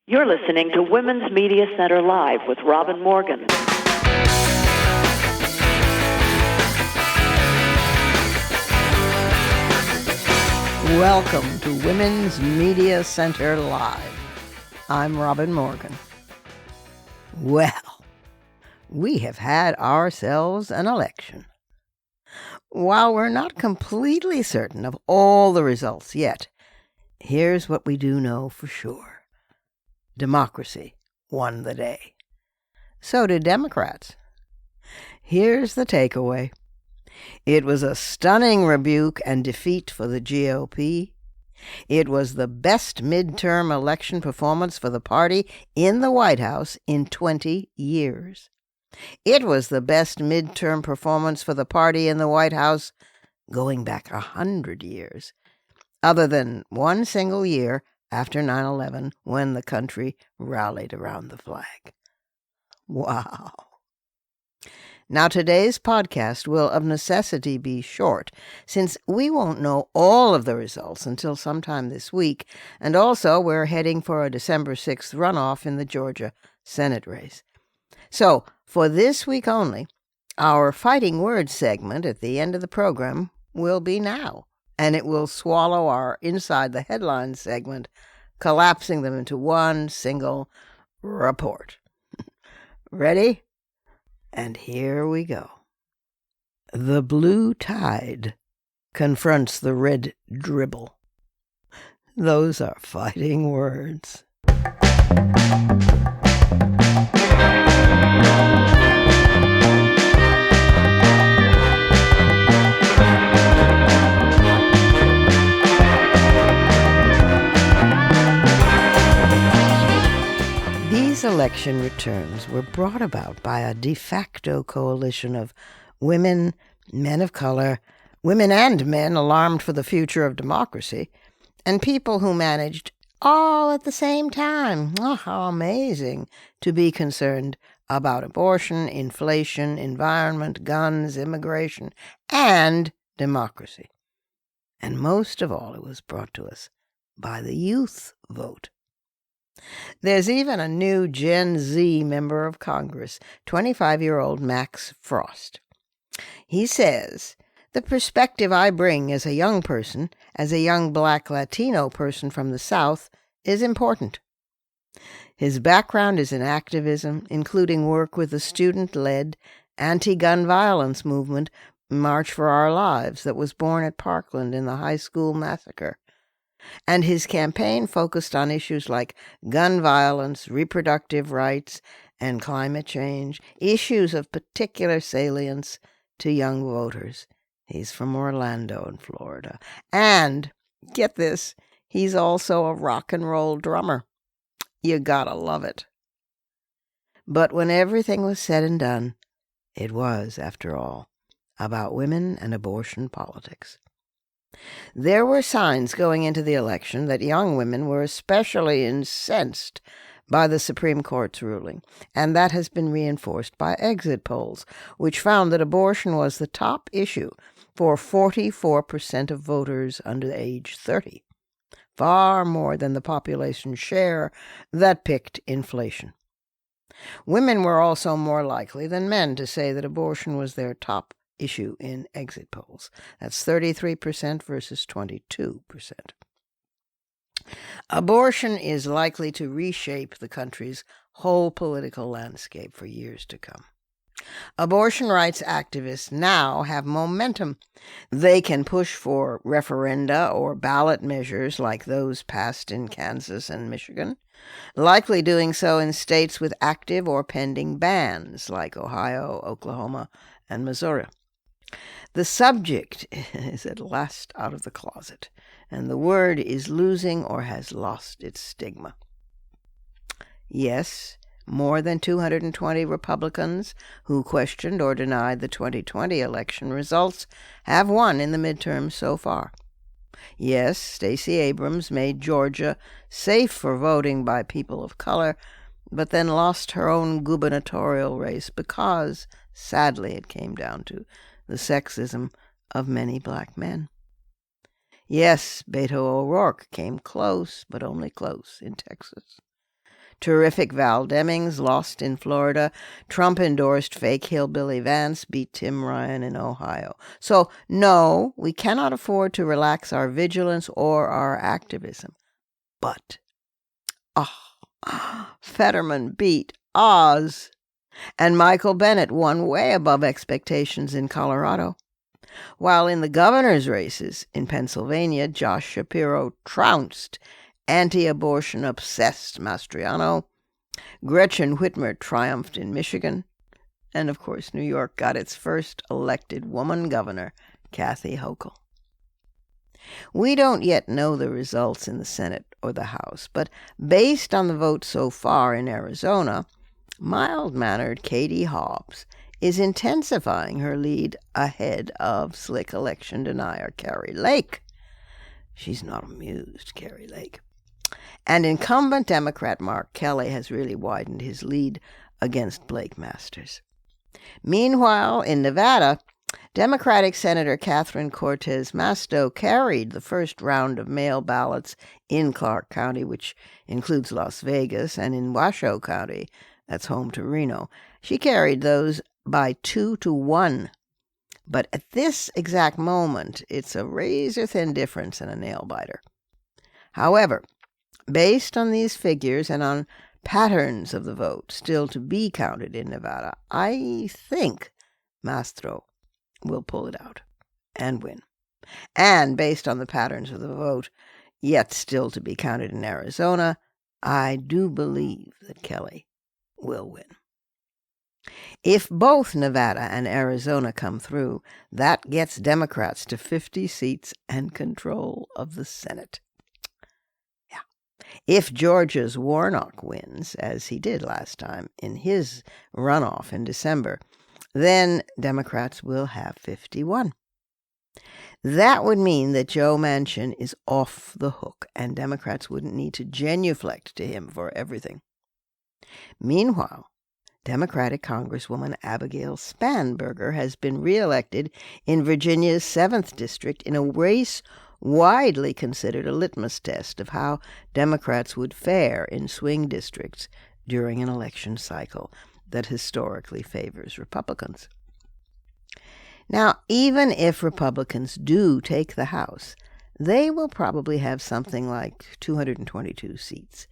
You're listening to Women's Media Center Live with Robin Morgan. Welcome to Women's Media Center Live. I'm Robin Morgan. Well, we have had ourselves an election. While we're not completely certain of all the results yet, here's what we do know for sure. Democracy won the day. So did Democrats. Here's the takeaway. It was a stunning rebuke and defeat for the GOP. It was the best midterm election performance for the party in the White House in 20 years. It was the best midterm performance for the party in the White House going back 100 years, other than one single year after 9/11 when the country rallied around the flag. Wow. Now, today's podcast will of necessity be short, since we won't know all of the results until sometime this week, and also we're heading for a December 6th runoff in the Georgia Senate race. So, for this week only, our Fighting Words segment at the end of the program will be now, and it will swallow our Inside the Headlines segment, collapsing them into one single report. Ready? And here we go. The blue tide confronts the red dribble. Those are fighting words. These election returns were brought about by a de facto coalition of women, men of color, women and men alarmed for the future of democracy, and people who managed all at the same time, how amazing, to be concerned about abortion, inflation, environment, guns, immigration, and democracy. And most of all, it was brought to us by the youth vote. There's even a new Gen Z member of Congress, 25-year-old Max Frost. He says, "The perspective I bring as a young person, as a young Black Latino person from the South, is important." His background is in activism, including work with the student-led anti-gun violence movement March for Our Lives that was born at Parkland in the high school massacre. And his campaign focused on issues like gun violence, reproductive rights, and climate change, issues of particular salience to young voters. He's from Orlando in Florida. And, get this, he's also a rock and roll drummer. You gotta love it. But when everything was said and done, it was, after all, about women and abortion politics. There were signs going into the election that young women were especially incensed by the Supreme Court's ruling, and that has been reinforced by exit polls, which found that abortion was the top issue for 44% of voters under age 30, far more than the population share that picked inflation. Women were also more likely than men to say that abortion was their top issue in exit polls. That's 33% versus 22%. Abortion is likely to reshape the country's whole political landscape for years to come. Abortion rights activists now have momentum. They can push for referenda or ballot measures like those passed in Kansas and Michigan, likely doing so in states with active or pending bans like Ohio, Oklahoma, and Missouri. The subject is at last out of the closet, and the word is losing or has lost its stigma. Yes, more than 220 Republicans who questioned or denied the 2020 election results have won in the midterms so far. Yes, Stacey Abrams made Georgia safe for voting by people of color, but then lost her own gubernatorial race because, sadly, it came down to the sexism of many black men. Yes, Beto O'Rourke came close, but only close, in Texas. Terrific Val Demings lost in Florida. Trump-endorsed fake hillbilly Vance beat Tim Ryan in Ohio. So, no, we cannot afford to relax our vigilance or our activism. But, Fetterman beat Oz. And Michael Bennet won way above expectations in Colorado. While in the governor's races in Pennsylvania, Josh Shapiro trounced anti-abortion obsessed Mastriano. Gretchen Whitmer triumphed in Michigan. And, of course, New York got its first elected woman governor, Kathy Hochul. We don't yet know the results in the Senate or the House, but based on the vote so far in Arizona, mild-mannered Katie Hobbs is intensifying her lead ahead of slick election denier Kari Lake. She's not amused, Kari Lake. And incumbent Democrat Mark Kelly has really widened his lead against Blake Masters. Meanwhile, in Nevada, Democratic Senator Catherine Cortez Masto carried the first round of mail ballots in Clark County, which includes Las Vegas, and in Washoe County, that's home to Reno. She carried those by 2-1. But at this exact moment, it's a razor-thin difference and a nail-biter. However, based on these figures and on patterns of the vote still to be counted in Nevada, I think Mastro will pull it out and win. And based on the patterns of the vote yet still to be counted in Arizona, I do believe that Kelly will win. If both Nevada and Arizona come through, that gets Democrats to 50 seats and control of the Senate. Yeah. If Georgia's Warnock wins, as he did last time in his runoff in December, then Democrats will have 51. That would mean that Joe Manchin is off the hook, and Democrats wouldn't need to genuflect to him for everything. Meanwhile, Democratic Congresswoman Abigail Spanberger has been reelected in Virginia's 7th District in a race widely considered a litmus test of how Democrats would fare in swing districts during an election cycle that historically favors Republicans. Now, even if Republicans do take the House, they will probably have something like 222 seats,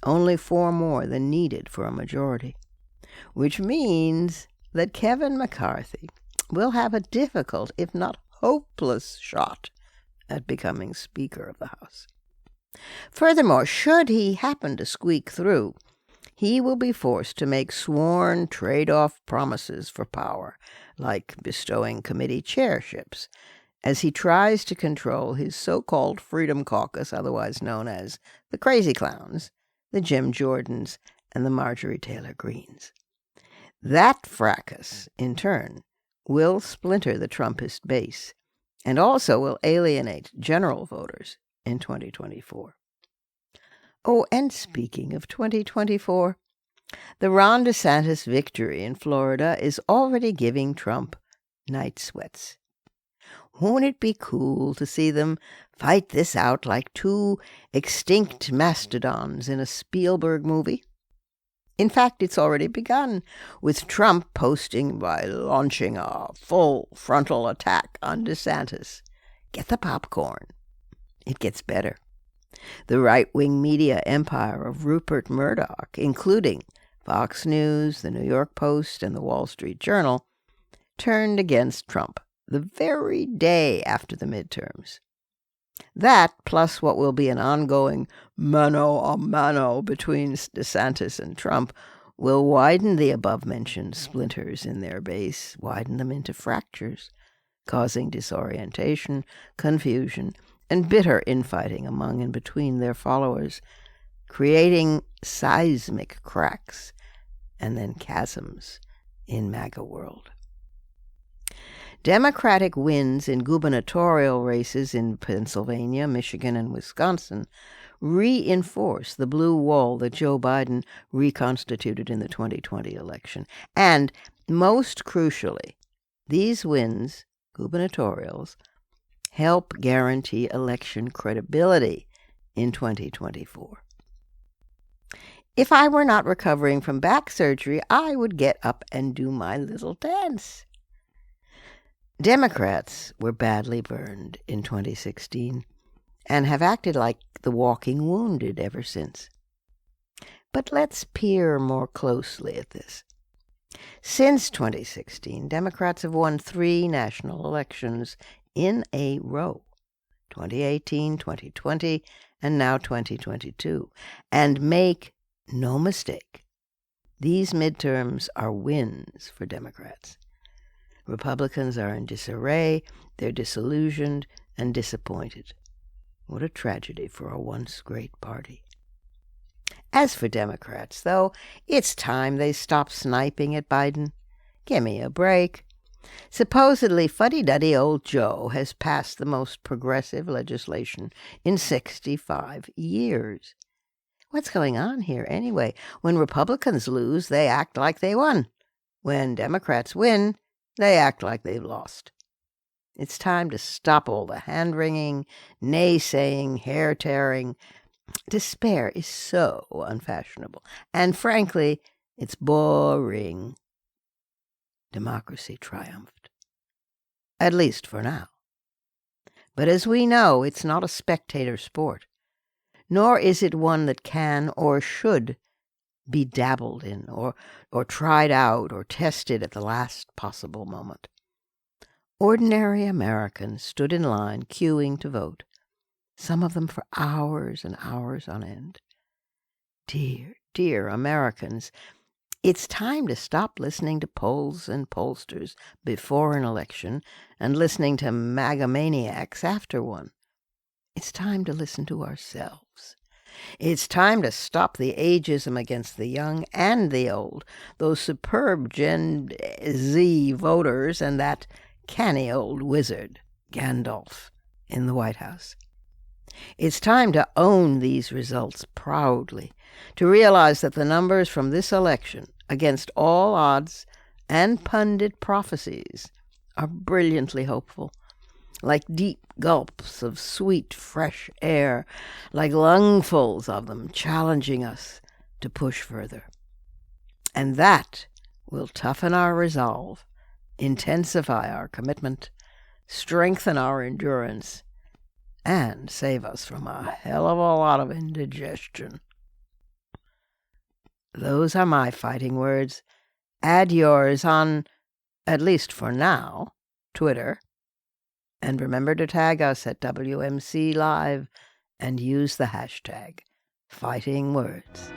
only 4 more than needed for a majority, which means that Kevin McCarthy will have a difficult, if not hopeless, shot at becoming Speaker of the House. Furthermore, should he happen to squeak through, he will be forced to make sworn trade-off promises for power, like bestowing committee chairships, as he tries to control his so-called Freedom Caucus, otherwise known as the Crazy Clowns, the Jim Jordans, and the Marjorie Taylor Greens. That fracas, in turn, will splinter the Trumpist base and also will alienate general voters in 2024. Oh, and speaking of 2024, the Ron DeSantis victory in Florida is already giving Trump night sweats. Won't it be cool to see them fight this out like 2 extinct mastodons in a Spielberg movie? In fact, it's already begun, with Trump posting by launching a full frontal attack on DeSantis. Get the popcorn. It gets better. The right-wing media empire of Rupert Murdoch, including Fox News, the New York Post, and the Wall Street Journal, turned against Trump the very day after the midterms. That, plus what will be an ongoing mano-a-mano between DeSantis and Trump, will widen the above-mentioned splinters in their base, widen them into fractures, causing disorientation, confusion, and bitter infighting among and between their followers, creating seismic cracks and then chasms in MAGA world. Democratic wins in gubernatorial races in Pennsylvania, Michigan, and Wisconsin reinforce the blue wall that Joe Biden reconstituted in the 2020 election. And, most crucially, these wins, gubernatorials, help guarantee election credibility in 2024. If I were not recovering from back surgery, I would get up and do my little dance. Democrats were badly burned in 2016 and have acted like the walking wounded ever since. But let's peer more closely at this. Since 2016, Democrats have won 3 national elections in a row, 2018, 2020, and now 2022. And make no mistake, these midterms are wins for Democrats. Republicans are in disarray, they're disillusioned and disappointed. What a tragedy for a once great party. As for Democrats, though, it's time they stop sniping at Biden. Give me a break. Supposedly fuddy-duddy old Joe has passed the most progressive legislation in 65 years. What's going on here anyway? When Republicans lose, they act like they won. When Democrats win, they act like they've lost. It's time to stop all the hand-wringing, naysaying, hair-tearing. Despair is so unfashionable, and frankly, it's boring. Democracy triumphed, at least for now. But as we know, it's not a spectator sport, nor is it one that can or should be dabbled in or tried out or tested at the last possible moment. Ordinary Americans stood in line queuing to vote, some of them for hours and hours on end. Dear, dear Americans, it's time to stop listening to polls and pollsters before an election and listening to MAGA maniacs after one. It's time to listen to ourselves. It's time to stop the ageism against the young and the old, those superb Gen Z voters and that canny old wizard, Gandalf, in the White House. It's time to own these results proudly, to realize that the numbers from this election, against all odds and pundit prophecies, are brilliantly hopeful, like deep gulps of sweet, fresh air, like lungfuls of them challenging us to push further. And that will toughen our resolve, intensify our commitment, strengthen our endurance, and save us from a hell of a lot of indigestion. Those are my fighting words. Add yours on, at least for now, Twitter. And remember to tag us at WMC Live and use the hashtag #FightingWords.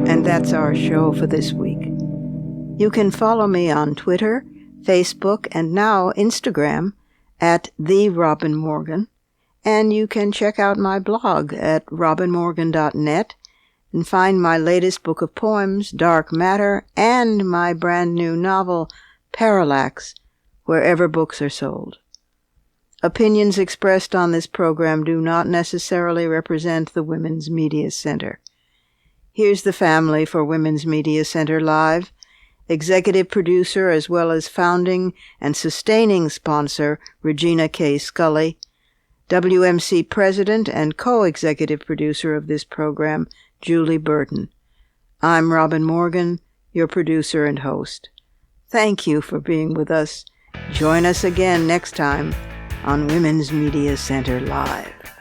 And that's our show for this week. You can follow me on Twitter, Facebook, and now Instagram at @TheRobinMorgan, and you can check out my blog at robinmorgan.net and find my latest book of poems, Dark Matter, and my brand new novel, Parallax, wherever books are sold. Opinions expressed on this program do not necessarily represent the Women's Media Center. Here's the family for Women's Media Center Live. Executive producer as well as founding and sustaining sponsor Regina K. Scully, WMC president and co-executive producer of this program Julie Burton. I'm Robin Morgan, your producer and host. Thank you for being with us. Join us again next time on Women's Media Center Live.